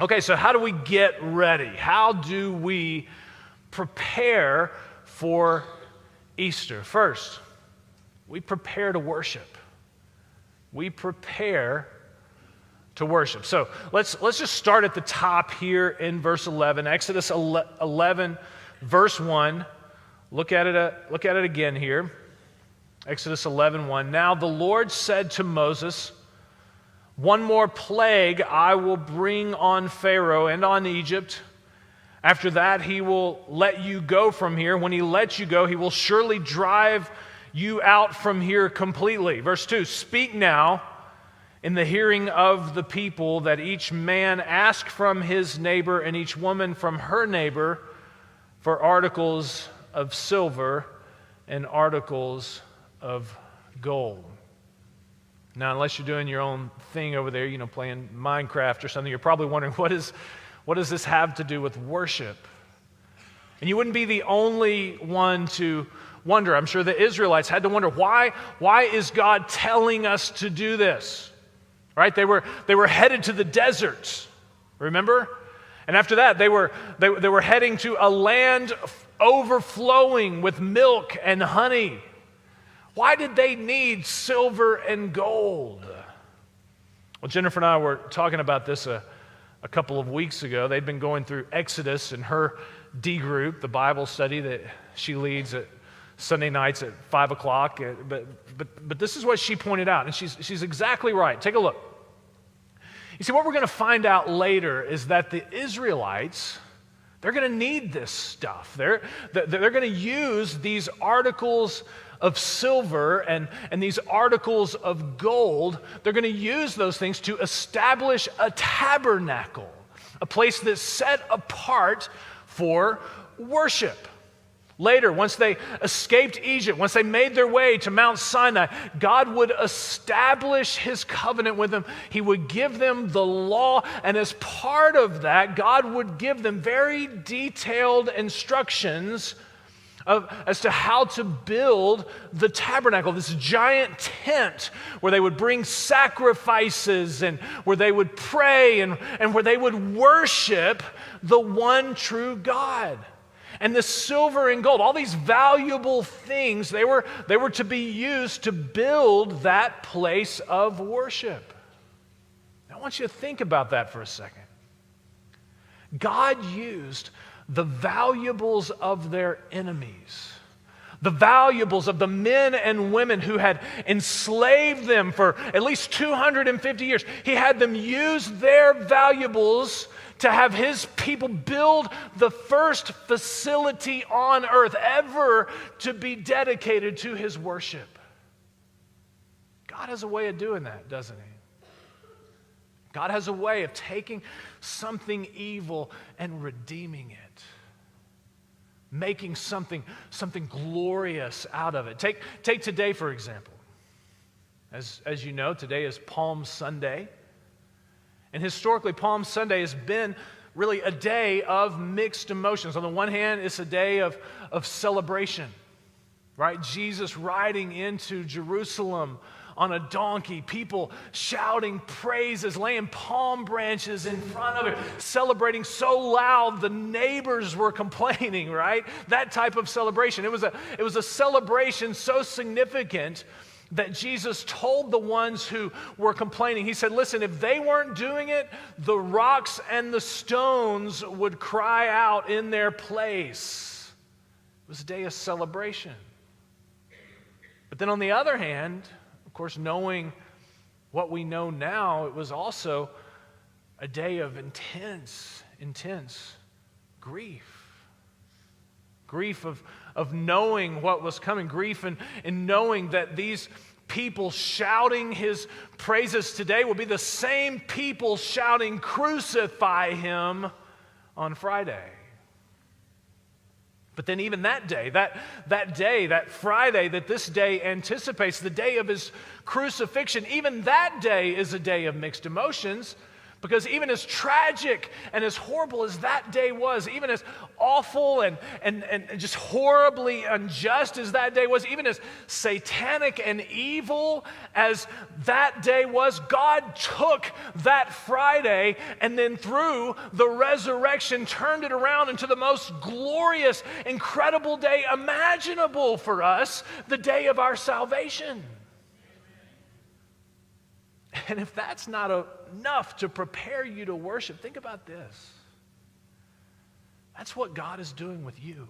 Okay, so how do we get ready? How do we prepare for Easter? First, we prepare to worship. We prepare to worship. So let's just start at the top here in verse 11. Exodus 11, verse 1. Look at it again here. Exodus 11:1. Now the Lord said to Moses, "One more plague I will bring on Pharaoh and on Egypt. After that, he will let you go from here. When he lets you go, he will surely drive you out from here completely." Verse 2, "Speak now in the hearing of the people that each man ask from his neighbor and each woman from her neighbor for articles of silver and articles of gold." Now, unless you're doing your own thing over there, playing Minecraft or something, you're probably wondering, what does this have to do with worship? And you wouldn't be the only one to wonder. I'm sure the Israelites had to wonder, why is God telling us to do this? Right? They were headed to the deserts, remember? And after that, they were heading to a land overflowing with milk and honey. Why did they need silver and gold? Well, Jennifer and I were talking about this a couple of weeks ago. They'd been going through Exodus in her D group, the Bible study that she leads at Sunday nights at 5 o'clock. But this is what she pointed out, and she's exactly right. Take a look. You see, what we're going to find out later is that the Israelites, they're going to need this stuff. They're going to use these articles of silver and these articles of gold. They're going to use those things to establish a tabernacle, a place that's set apart for worship. Later, once they escaped Egypt, once they made their way to Mount Sinai, God would establish his covenant with them. He would give them the law, and as part of that, God would give them very detailed instructions as to how to build the tabernacle, this giant tent where they would bring sacrifices and where they would pray and where they would worship the one true God. And the silver and gold, all these valuable things, they were to be used to build that place of worship. Now, I want you to think about that for a second. God used the valuables of their enemies, the valuables of the men and women who had enslaved them for at least 250 years. He had them use their valuables to have his people build the first facility on earth ever to be dedicated to his worship. God has a way of doing that, doesn't he? God has a way of taking something evil and redeeming it, making something glorious out of it. Take today, for example. As you know, today is Palm Sunday. And historically, Palm Sunday has been really a day of mixed emotions. On the one hand, it's a day of celebration, right? Jesus riding into Jerusalem on a donkey, people shouting praises, laying palm branches in front of it, celebrating so loud the neighbors were complaining, right? That type of celebration. It was a celebration so significant that Jesus told the ones who were complaining, he said, listen, if they weren't doing it, the rocks and the stones would cry out in their place. It was a day of celebration. But then on the other hand, of course, knowing what we know now, it was also a day of intense grief. Grief of knowing what was coming. Grief in knowing that these people shouting his praises today will be the same people shouting, "Crucify him," on Friday. But then even that day, that Friday that this day anticipates, the day of his crucifixion, even that day is a day of mixed emotions. Because even as tragic and as horrible as that day was, even as awful and just horribly unjust as that day was, even as satanic and evil as that day was, God took that Friday and then through the resurrection turned it around into the most glorious, incredible day imaginable for us, the day of our salvation. And if that's not enough to prepare you to worship, think about this. That's what God is doing with you.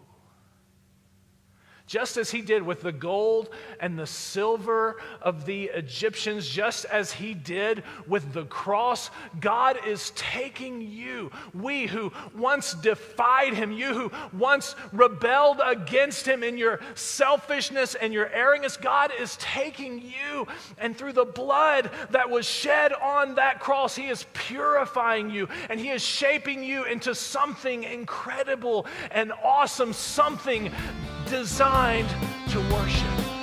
Just as he did with the gold and the silver of the Egyptians, just as he did with the cross, God is taking you, we who once defied him, you who once rebelled against him in your selfishness and your arrogance, God is taking you, and through the blood that was shed on that cross, he is purifying you, and he is shaping you into something incredible and awesome, something designed to worship. So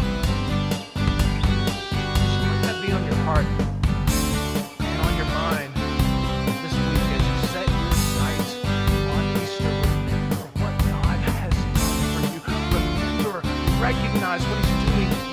let that be on your heart and on your mind this week as you set your sights on Easter. Remember what God has done for you. Remember, recognize what he's doing